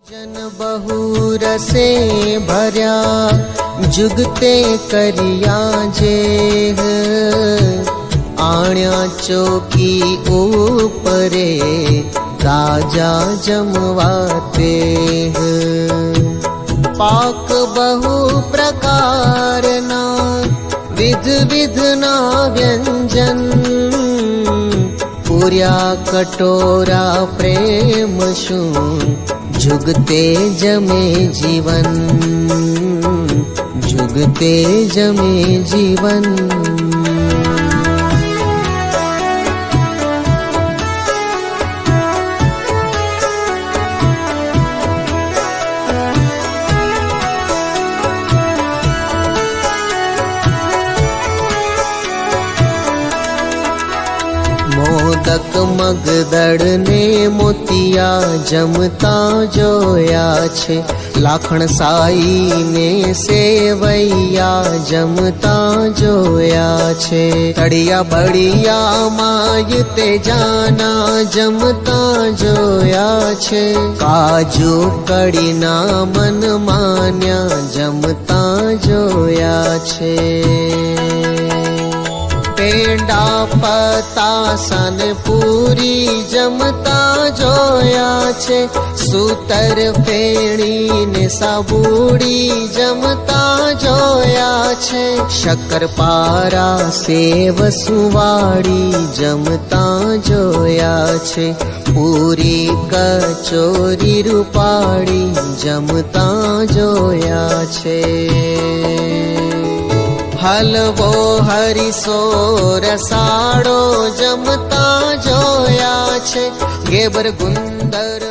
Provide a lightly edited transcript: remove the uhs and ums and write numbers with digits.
जन बहु रसे भर्या जुगते करिया जेह आण्या चौकी ऊपरे राजा जमवाते पाक बहु प्रकारना विध विधना व्यंजन पूर्या कटोरा प्रेम शू जुगते जमे जीवन जुगते जमे जीवन मोदक मगदड़ ने मोतिया जमता जोया छे लाखण साई ने सेवैया जमता जोया छे तड़िया बड़िया माय ते जाना जमता जोया छे काजू कड़ी ना मन मान्या जमता जोया छे पेंडा पतासन पूरी जमता जोया छे सूतर फेणी ने साबूड़ी जमता जोया छे शक्करपारा सेव सुवाड़ी जमता जोया छे पूरी कचोरी रूपाड़ी जमता जोया छे हलवो हरीसो रसाड़ो जमता जोया छे गेबर गुंदर